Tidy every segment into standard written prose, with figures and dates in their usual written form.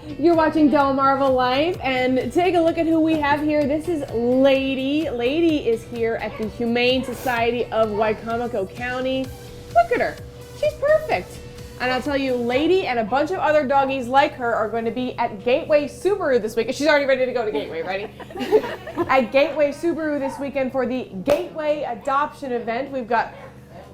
You're watching Delmarva Life, and take a look at who we have here. This is Lady. Lady is here at the Humane Society of Wicomico County. Look at her. She's perfect. And I'll tell you, Lady and a bunch of other doggies like her are going to be at Gateway Subaru this week. She's already ready to go to Gateway, ready? At Gateway Subaru this weekend for the Gateway Adoption event. We've got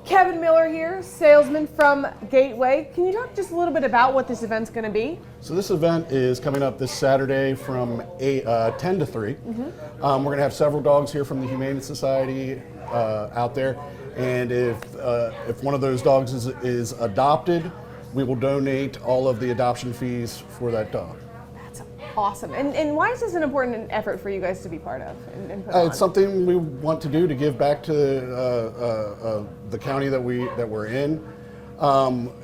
Kevin Miller here, salesman from Gateway. Can you talk just a little bit about what this event's going to be? So this event is coming up this Saturday from 10 to 3. We're going to have several dogs here from the Humane Society out there. And if one of those dogs is adopted, we will donate all of the adoption fees for that dog. That's awesome. And why is this an important effort for you guys to be part of? It's something we want to do to give back to the county that we're in.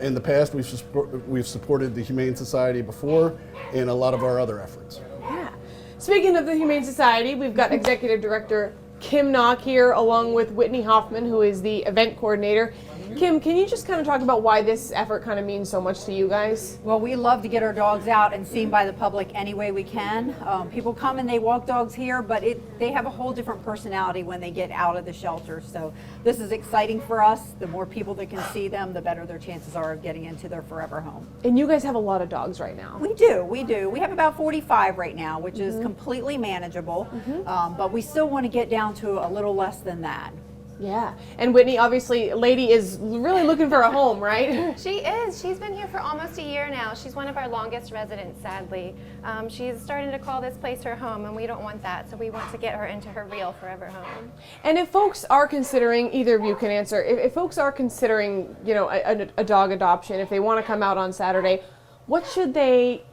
In the past, we've supported the Humane Society before in a lot of our other efforts. Yeah. Speaking of the Humane Society, we've got Executive Director Kim Knock here, along with Whitney Hoffman, who is the event coordinator. Kim, can you just kind of talk about why this effort kind of means so much to you guys? Well, we love to get our dogs out and seen by the public any way we can. People come and they walk dogs here, but they have a whole different personality when they get out of the shelter. So this is exciting for us. The more people that can see them, the better their chances are of getting into their forever home. And you guys have a lot of dogs right now. We do. We have about 45 right now, which is completely manageable, but we still want to get down to a little less than that. Yeah, and Whitney, obviously, Lady is really looking for a home, right? She is. She's been here for almost a year now. She's one of our longest residents, sadly. She's starting to call this place her home, and we don't want that, so we want to get her into her real forever home. And if folks are considering, either of you can answer, if folks are considering, you know, a dog adoption, if they want to come out on Saturday, what should they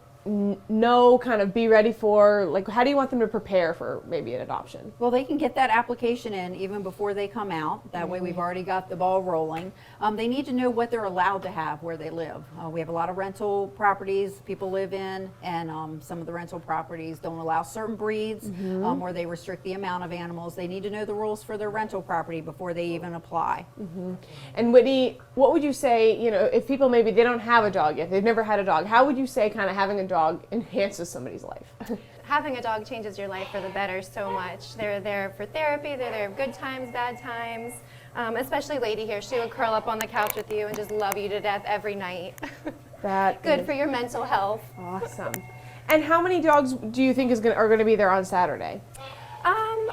know, kind of be ready for? Like, how do you want them to prepare for maybe an adoption? Well, they can get that application in even before they come out. That way we've already got the ball rolling. They need to know what they're allowed to have where they live. We have a lot of rental properties people live in, and some of the rental properties don't allow certain breeds, or they restrict the amount of animals. They need to know the rules for their rental property before they even apply. And Whitney, what would you say, you know, if people maybe they don't have a dog yet, they've never had a dog, how would you say kind of having a dog enhances somebody's life? Having a dog changes your life for the better so much. They're there for therapy, they're there good times, bad times. Especially Lady here, she would curl up on the couch with you and just love you to death every night. That good for your mental health. Awesome. And how many dogs do you think are going to be there on Saturday?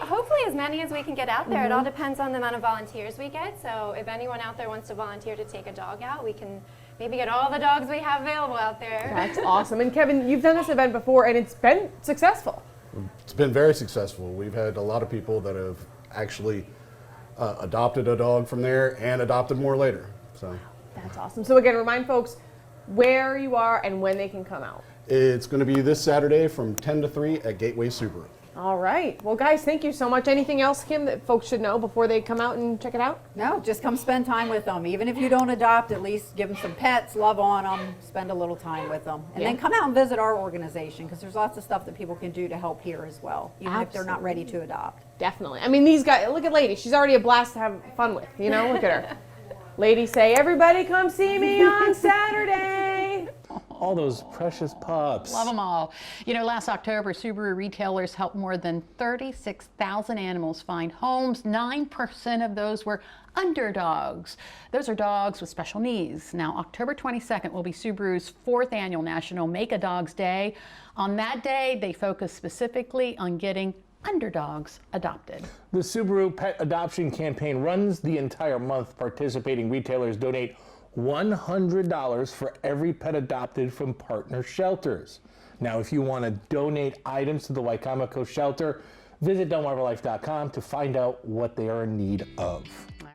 Hopefully as many as we can get out there. It all depends on the amount of volunteers we get. So if anyone out there wants to volunteer to take a dog out, we can maybe get all the dogs we have available out there. That's awesome. And Kevin, you've done this event before and it's been successful. It's been very successful. We've had a lot of people that have actually adopted a dog from there and adopted more later. So that's awesome. So again, remind folks where you are and when they can come out. It's going to be this Saturday from 10 to 3 at Gateway Subaru. All right. Well, guys, thank you so much. Anything else, Kim, that folks should know before they come out and check it out? No, just come spend time with them. Even if you don't adopt, at least give them some pets, love on them, spend a little time with them. And then come out and visit our organization, because there's lots of stuff that people can do to help here as well, even if they're not ready to adopt. Definitely. I mean, these guys, look at Lady. She's already a blast to have fun with, you know? Look at her. Lady say, everybody come see me on Saturday. All those precious pups. Love them all. You know, last October, Subaru retailers helped more than 36,000 animals find homes. 9% of those were underdogs. Those are dogs with special needs. Now, October 22nd will be Subaru's 4th annual National Make a Dogs Day. On that day, they focus specifically on getting underdogs adopted. The Subaru Pet Adoption Campaign runs the entire month. Participating retailers donate $100 for every pet adopted from partner shelters. Now, if you want to donate items to the Wicomico shelter, visit delmarvalife.com to find out what they are in need of.